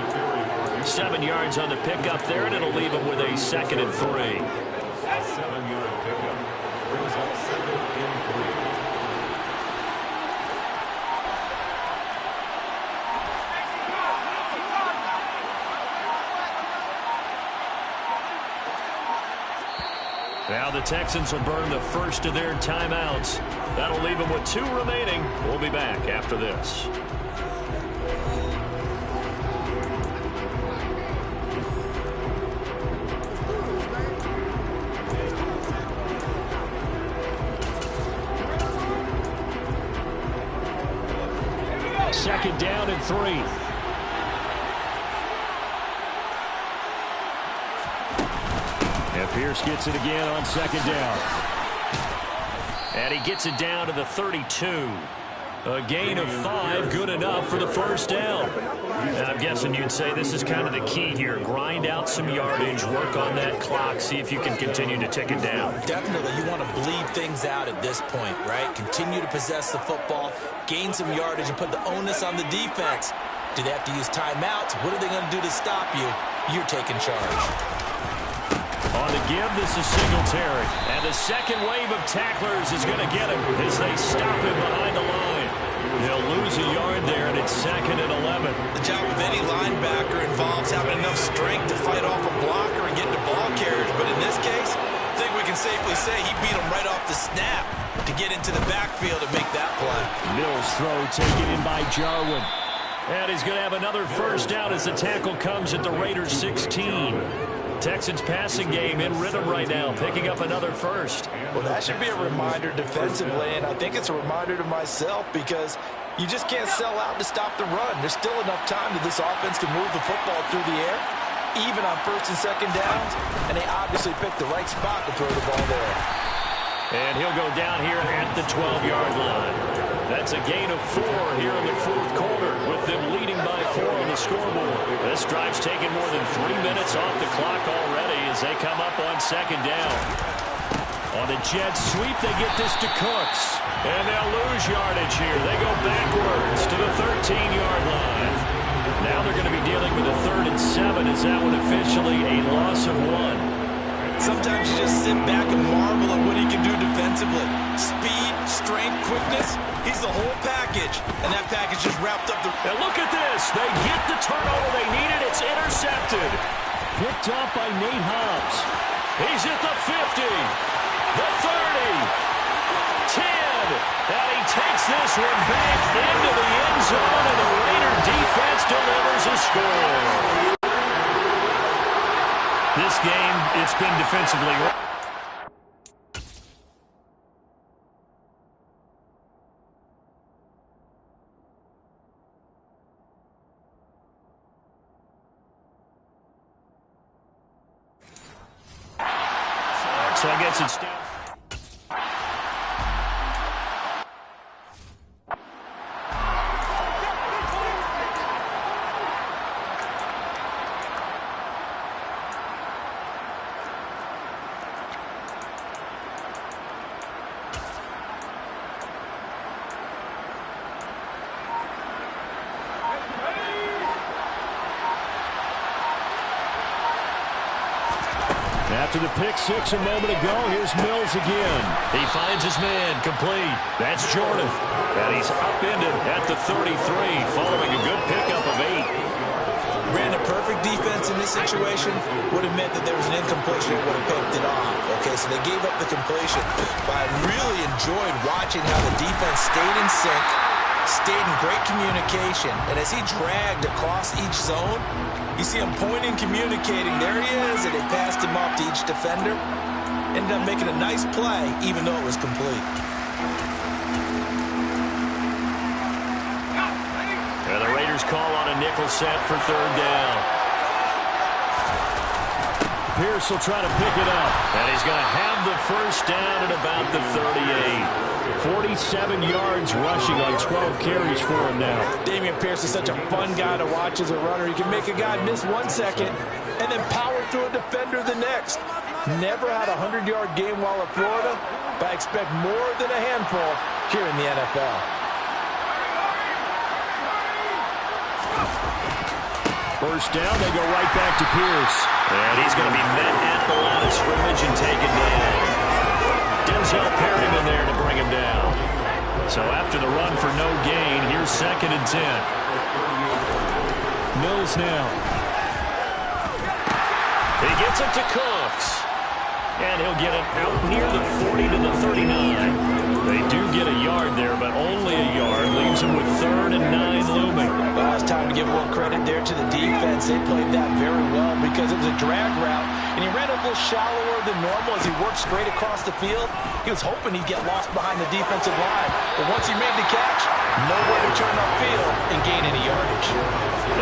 7 yards on the pickup there, and it'll leave him with a 2nd and 3. That 7-yard pickup brings up 2nd and 3. Now the Texans will burn the first of their timeouts. That'll leave them with 2 remaining. We'll be back after this. Second down and 3. And Pierce gets it again on 2nd down. And he gets it down to the 32. A gain of 5, good enough for the first down. And I'm guessing you'd say this is kind of the key here. Grind out some yardage, work on that clock, see if you can continue to tick it down. Definitely, you want to bleed things out at this point, right? Continue to possess the football, gain some yardage, and put the onus on the defense. Do they have to use timeouts? What are they going to do to stop you? You're taking charge. On the give, this is Singletary. And the second wave of tacklers is going to get him as they stop him behind the line. They'll lose a yard there, and it's 2nd and 11. The job of any linebacker involves having enough strength to fight off a blocker and get to ball carriers. But in this case, I think we can safely say he beat him right off the snap to get into the backfield and make that play. Mills throw taken in by Jarwin. And he's going to have another first down as the tackle comes at the Raiders' 16. Texans passing game in rhythm right now, picking up another first. Well, that should be a reminder defensively, and I think it's a reminder to myself because you just can't sell out to stop the run. There's still enough time that this offense can move the football through the air, even on 1st and 2nd downs, and they obviously picked the right spot to throw the ball there. And he'll go down here at the 12-yard line. That's a gain of 4 here in the 4th quarter, with them leading by 4 on the scoreboard. This drive's taken more than 3 minutes off the clock already as they come up on 2nd down. On the jet sweep, they get this to Cooks. And they'll lose yardage here. They go backwards to the 13-yard line. Now they're going to be dealing with a 3rd and 7 as that one officially a loss of 1. Sometimes you just sit back and marvel at what he can do defensively. Speed, strength, quickness. He's the whole package, and that package just wrapped up the... And look at this. They get the turnover they needed. It's intercepted. Picked off by Nate Hobbs. He's at the 50, the 30, 10, and he takes this one back into the end zone, and the Raider defense delivers a score. This game, it's been defensively... So I guess it's down. After the pick six a moment ago, here's Mills again. He finds his man, complete. That's Jordan. And he's upended at the 33, following a good pickup of 8. Ran a perfect defense in this situation. Would have meant that there was an incompletion that would have picked it off. Okay, so they gave up the completion. But I really enjoyed watching how the defense stayed in sync, stayed in great communication. And as he dragged across each zone, you see him pointing, communicating. There he is, and they passed him off to each defender. Ended up making a nice play, even though it was complete. And the Raiders call on a nickel set for 3rd down. Pierce will try to pick it up. And he's going to have the first down at about the 38. 47 yards rushing on 12 carries for him now. Dameon Pierce is such a fun guy to watch as a runner. He can make a guy miss 1 second and then power through a defender the next. Never had a 100-yard game while at Florida, but I expect more than a handful here in the NFL. First down, they go right back to Pierce. And he's going to be met at the line of scrimmage and taken down. Denzel Perryman there to bring him down. So after the run for no gain, here's 2nd and 10. Mills now. He gets it to Cooks. And he'll get it out near the 40 to the 39. They do get a yard there, but only a yard. Leaves him with 3rd and 9 looming. Well, it's time to give more credit there to the defense. They played that very well because it was a drag route, and he ran a little shallower than normal as he worked straight across the field. He was hoping he'd get lost behind the defensive line, but once he made the catch, nowhere to turn upfield and gain any yardage.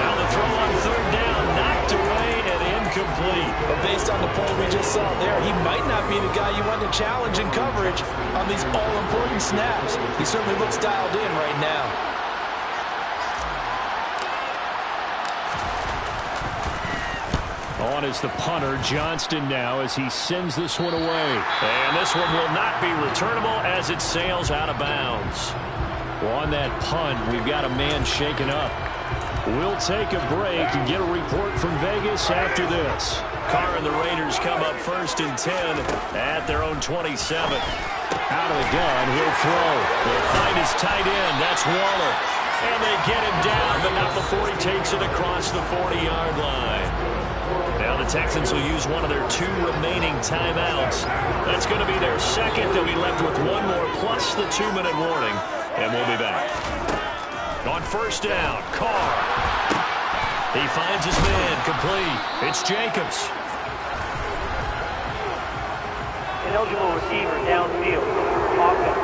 Now the throw on 3rd down, knocked away and incomplete. But based on the play we just saw there, he might not be the guy you want to challenge in coverage on these all-important snaps. He certainly looks dialed in right now. On is the punter, Johnston now, as he sends this one away. And this one will not be returnable as it sails out of bounds. Well, on that punt, we've got a man shaken up. We'll take a break and get a report from Vegas after this. Carr and the Raiders come up 1st and 10 at their own 27. Out of the gun, he'll throw. They'll find his tight end. That's Waller. And they get him down, but not before he takes it across the 40-yard line. Now the Texans will use one of their 2 remaining timeouts. That's going to be their 2nd. They'll be left with 1 more plus the 2-minute warning. And we'll be back. On 1st down, Carr. He finds his man, complete. It's Jacobs. Ineligible receiver downfield. Offense.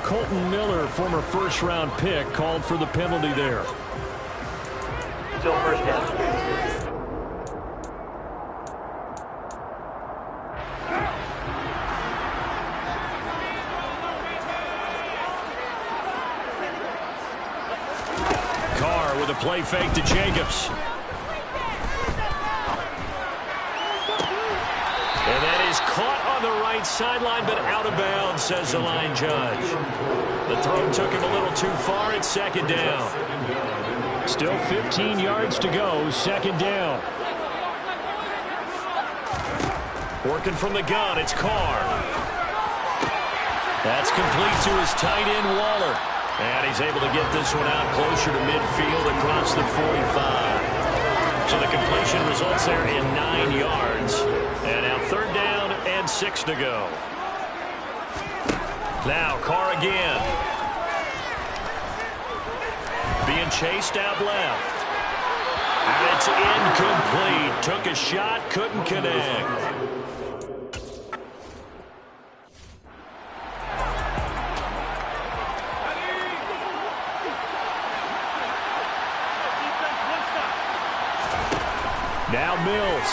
Colton Miller, former first-round pick, called for the penalty there. Still 1st down. With a play fake to Jacobs. And that is caught on the right sideline, but out of bounds, says the line judge. The throw took him a little too far. It's 2nd down. Still 15 yards to go. 2nd down. Working from the gun, it's Carr. That's complete to his tight end, Waller. And he's able to get this one out closer to midfield across the 45. So the completion results there in 9 yards. And now 3rd down and 6 to go. Now Carr again. Being chased out left. And it's incomplete. Took a shot, couldn't connect. Now Mills.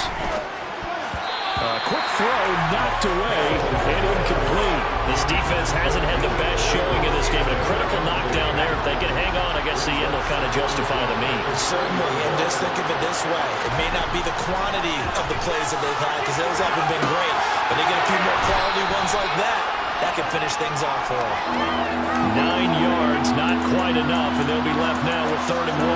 Quick throw, knocked away, and incomplete. This defense hasn't had the best showing in this game. A critical knockdown there. If they can hang on, I guess the end will kind of justify the means. Certainly, and just think of it this way. It may not be the quantity of the plays that they've had, because those haven't been great, but they get a few more quality ones like that. That can finish things off for them. 9 yards, not quite enough, and they'll be left now with 3rd and 1.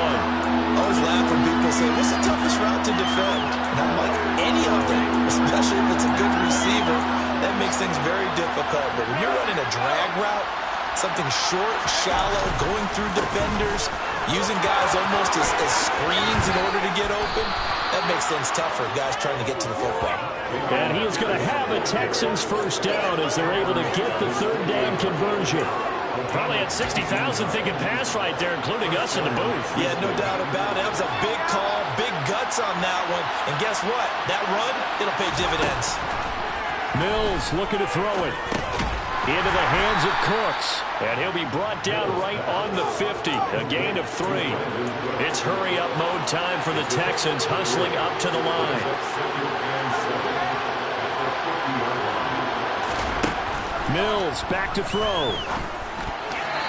I always laugh when people say, what's the toughest route to defend? And I'm like, any of them, especially if it's a good receiver, that makes things very difficult. But when you're running a drag route, something short, shallow, going through defenders, using guys almost as screens in order to get open, that makes things tougher, guys trying to get to the football. And he is going to have a Texans 1st down as they're able to get the 3rd down conversion. Probably had 60,000 thinking pass right there, including us in the booth. Yeah, no doubt about it. That was a big call, big guts on that one. And guess what? That run, it'll pay dividends. Mills looking to throw it. Into the hands of Cooks. And he'll be brought down right on the 50. A gain of 3. It's hurry-up mode time for the Texans, hustling up to the line. Mills back to throw.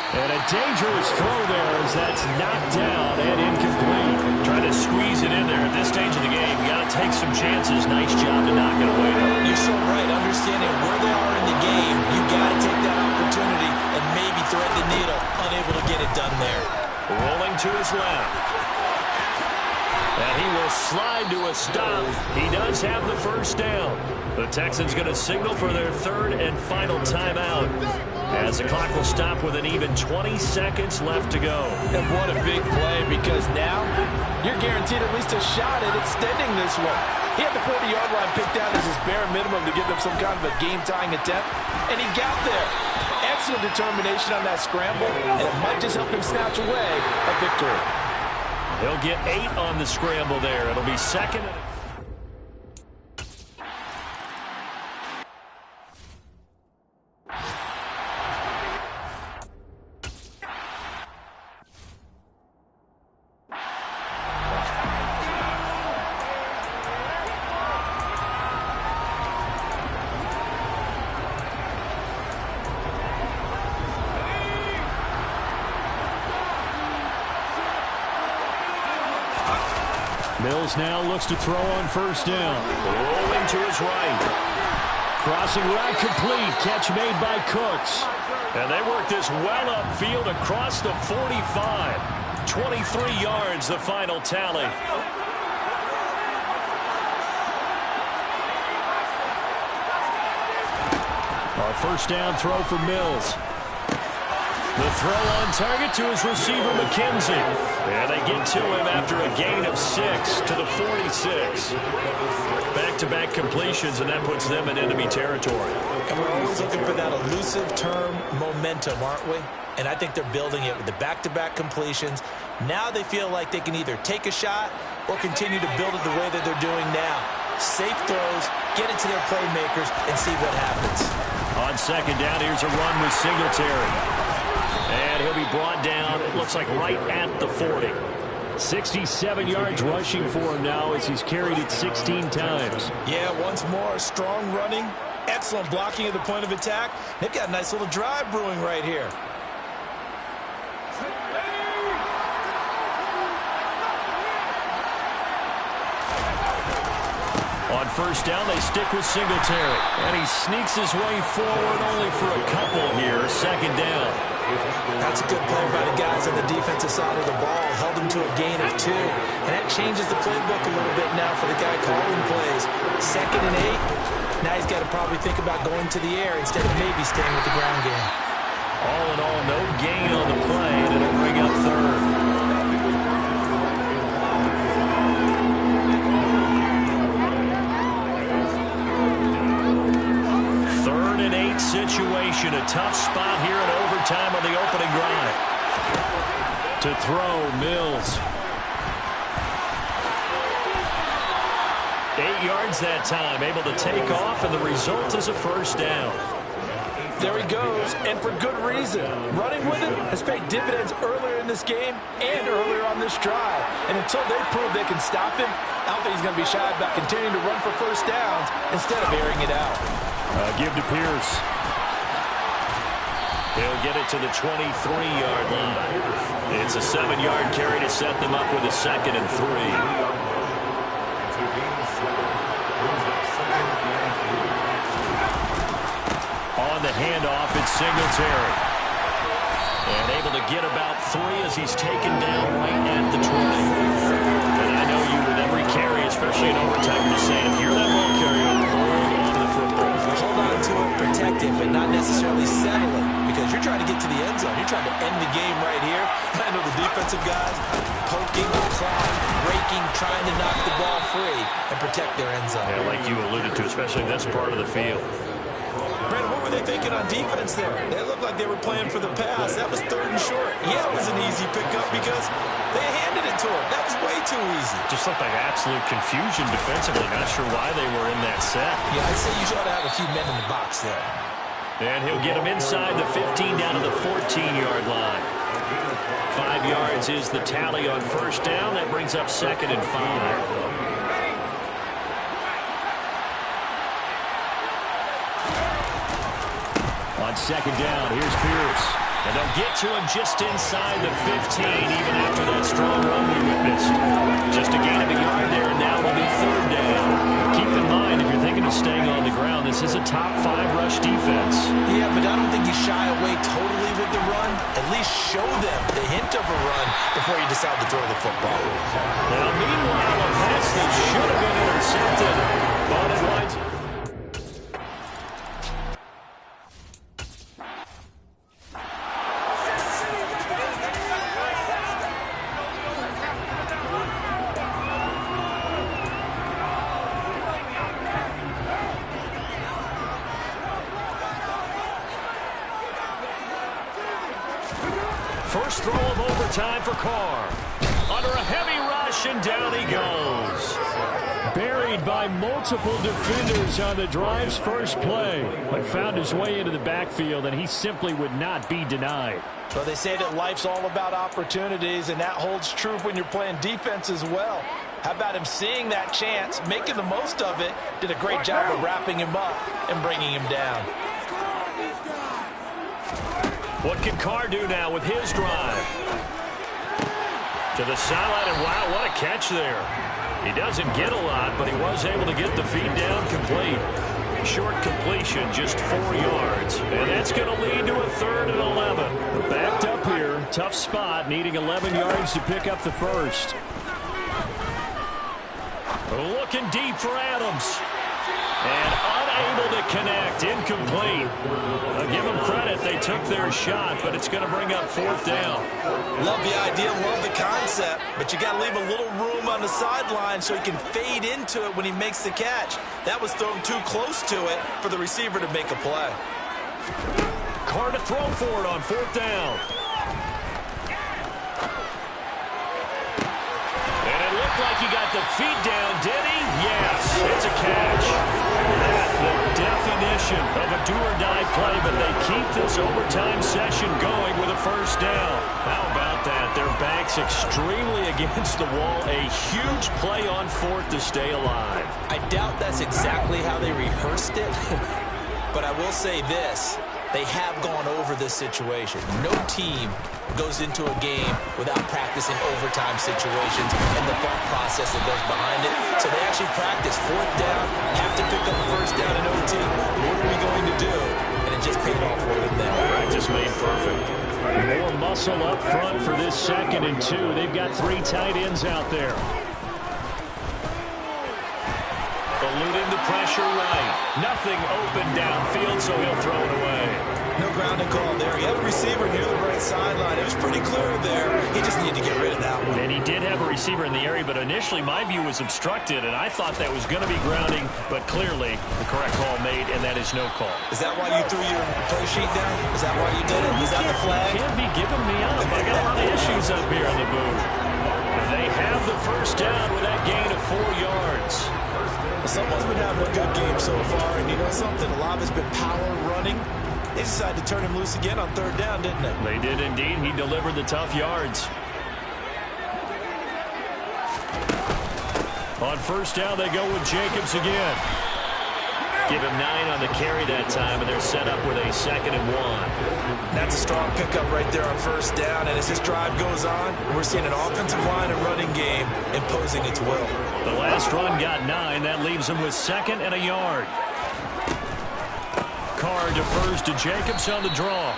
And a dangerous throw there as that's knocked down and incomplete. Trying to squeeze it in there at this stage of the game. You got to take some chances. Nice job to knock it away, though. You're so right. Understanding where they are in the game, you got to take that opportunity and maybe thread the needle. Unable to get it done there. Rolling to his left. And he will slide to a stop. He does have the first down. The Texans going to signal for their third and final timeout, as the clock will stop with an even 20 seconds left to go. And what a big play, because now you're guaranteed at least a shot at extending this one. He had the 40-yard line picked out as his bare minimum to give them some kind of a game-tying attempt, and he got there. Excellent determination on that scramble, and it might just help him snatch away a victory. He'll get 8 on the scramble there. It'll be second and Mills now looks to throw on first down. Rolling to his right. Crossing route complete. Catch made by Cooks. And they work this well upfield across the 45. 23 yards, the final tally. A first down throw for Mills. The throw on target to his receiver, McKenzie. And they get to him after a gain of 6 to the 46. Back-to-back completions, and that puts them in enemy territory. And we're always looking for that elusive term momentum, aren't we? And I think they're building it with the back-to-back completions. Now they feel like they can either take a shot or continue to build it the way that they're doing now. Safe throws, get it to their playmakers, and see what happens. On second down, here's a run with Singletary. And he'll be brought down, it looks like right at the 40. 67 yards rushing for him now as he's carried it 16 times. Yeah, once more, strong running, excellent blocking at the point of attack. They've got a nice little drive brewing right here. On first down, they stick with Singletary. And he sneaks his way forward only for a couple here. Second down. That's a good play by the guys on the defensive side of the ball. Held them to a gain of 2. And that changes the playbook a little bit now for the guy calling plays. Second and 8. Now he's got to probably think about going to the air instead of maybe staying with the ground game. All in all, no gain on the play, and it'll bring up third. Situation, a tough spot here in overtime on the opening drive. To throw, Mills. 8 yards that time, able to take off, and the result is a first down. There he goes, and for good reason. Running with him has paid dividends earlier in this game and earlier on this drive. And until they prove they can stop him, I don't think he's going to be shy about continuing to run for first downs instead of airing it out. Give to Pierce. He'll get it to the 23-yard line. It's a 7-yard carry to set them up with a second and 3. On the handoff, it's Singletary. And able to get about 3 as he's taken down right at the 20. And I know you with every carry, especially in overtime, you're saying, if you're that ball carrier, hold on to the football. Hold on to it, protect it, but not necessarily settle it. Because you're trying to get to the end zone. You're trying to end the game right here. I know the defensive guys poking, clawing, raking, trying to knock the ball free and protect their end zone. Yeah, like you alluded to, especially this part of the field. Brandon, what were they thinking on defense there? They looked like they were playing for the pass. That was third and short. Yeah, it was an easy pickup because they handed it to him. That was way too easy. Just looked like absolute confusion defensively. Not sure why they were in that set. Yeah, I'd say you ought to have a few men in the box there. And he'll get him inside the 15 down to the 14-yard line. 5 yards is the tally on first down. That brings up 2nd and 5. On 2nd down, here's Pierce. And they'll get to him just inside the 15, even after that strong run we witnessed. Just a gain of a yard there, and now will be 3rd down. Keep in mind, if you're thinking of staying on the ground, this is a top 5 rush defense. Yeah, but I don't think you shy away totally with the run. At least show them the hint of a run before you decide to throw the football. Now, meanwhile, a pass that should have been intercepted. But it winds. First throw of overtime for Carr. Under a heavy rush, and down he goes. Buried by multiple defenders on the drive's first play, but found his way into the backfield, and he simply would not be denied. So they say that life's all about opportunities, and that holds true when you're playing defense as well. How about him seeing that chance, making the most of it, did a great job of wrapping him up and bringing him down. What can Carr do now with his drive? To the sideline, and wow, what a catch there. He doesn't get a lot, but he was able to get the feed down complete. Short completion, just 4 yards. And that's going to lead to a 3rd and 11. They're backed up here. Tough spot, needing 11 yards to pick up the first. Looking deep for Adams. And unable to connect, incomplete. I'll give them credit, they took their shot, but it's going to bring up 4th down. Love the idea, love the concept, but you got to leave a little room on the sideline so he can fade into it when he makes the catch. That was thrown too close to it for the receiver to make a play. Carr to throw for it on 4th down. And it looked like he got the feet down, did he? Yes, it's a catch. The definition of a do-or-die play, but they keep this overtime session going with a first down. How about that? Their back's extremely against the wall. A huge play on 4th to stay alive. I doubt that's exactly how they rehearsed it, but I will say this. They have gone over this situation. No team goes into a game without practicing overtime situations and the thought process that goes behind it. So they actually practice 4th down, have to pick up first down in OT. What are we going to do? And it just paid off for them now. Practice made perfect. More muscle up front for this 2nd and 2. They've got 3 tight ends out there. Eluding the pressure right. Nothing open downfield, so he'll throw it away. No grounding call there. He had a receiver near the right sideline. It was pretty clear there. He just needed to get rid of that one. And he did have a receiver in the area, but initially my view was obstructed, and I thought that was going to be grounding, but clearly the correct call made, and that is no call. Is that why you threw your play sheet down? Is that why you did it? Is that the flag? You can't be giving me up. I got a lot of issues up here on the booth. They have the first down with that gain of 4 yards. Someone's been having a good game so far, and you know something? A lot of it's been power running. They decided to turn him loose again on 3rd down, didn't they? They did indeed. He delivered the tough yards. On 1st down, they go with Jacobs again. Give him 9 on the carry that time, and they're set up with a 2nd and 1. That's a strong pickup right there on 1st down, and as this drive goes on, we're seeing an offensive line and running game imposing its will. The last run got 9. That leaves him with 2nd and a yard. Carr defers to Jacobs on the draw.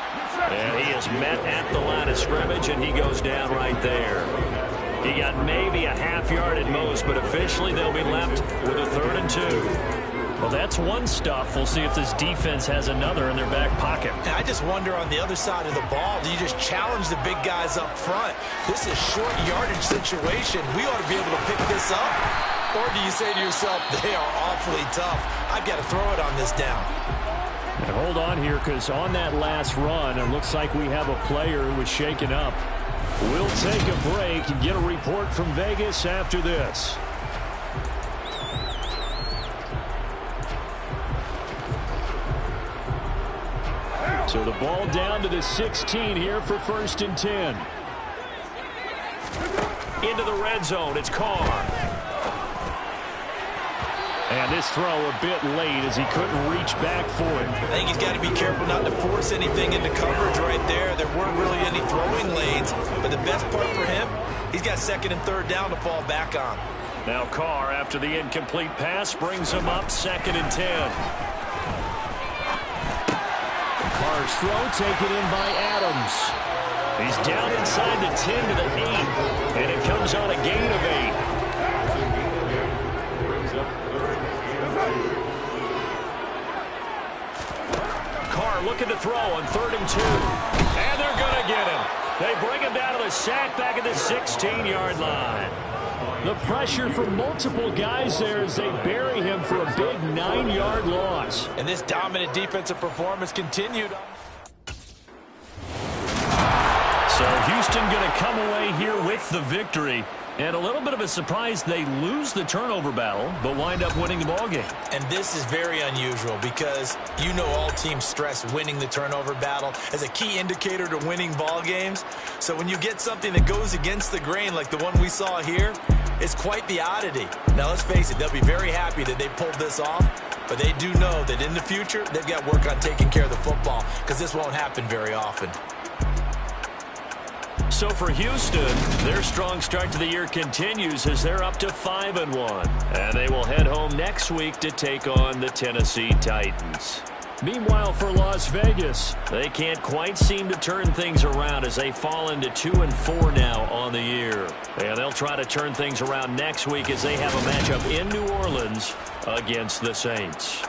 And he is met at the line of scrimmage, and he goes down right there. He got maybe a half yard at most, but officially they'll be left with a 3rd and 2. Well, that's one stuff. We'll see if this defense has another in their back pocket. And I just wonder on the other side of the ball, do you just challenge the big guys up front? This is short yardage situation. We ought to be able to pick this up. Or do you say to yourself, they are awfully tough. I've got to throw it on this down. And hold on here, because on that last run, it looks like we have a player who was shaken up. We'll take a break and get a report from Vegas after this. So the ball down to the 16 here for 1st and 10. Into the red zone, it's Carr. And this throw a bit late as he couldn't reach back for it. I think he's got to be careful not to force anything into coverage right there. There weren't really any throwing lanes, but the best part for him, he's got 2nd and 3rd down to fall back on. Now Carr, after the incomplete pass, brings him up 2nd and 10. Carr's throw taken in by Adams. He's down inside the 10 to the 8, and it comes on a gain of 8. Carr looking to throw on 3rd and 2. And they're going to get him. They bring him down to the sack back at the 16-yard line. The pressure from multiple guys there as they bury him for a big 9-yard loss. And this dominant defensive performance continued. So Houston going to come away here with the victory. And a little bit of a surprise, they lose the turnover battle, but wind up winning the ballgame. And this is very unusual because you know all teams stress winning the turnover battle as a key indicator to winning ball games. So when you get something that goes against the grain like the one we saw here, it's quite the oddity. Now let's face it, they'll be very happy that they pulled this off, but they do know that in the future they've got work on taking care of the football because this won't happen very often. So for Houston, their strong start to the year continues as they're up to 5-1. And they will head home next week to take on the Tennessee Titans. Meanwhile, for Las Vegas, they can't quite seem to turn things around as they fall into 2-4 now on the year. And they'll try to turn things around next week as they have a matchup in New Orleans against the Saints.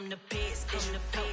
I'm the best.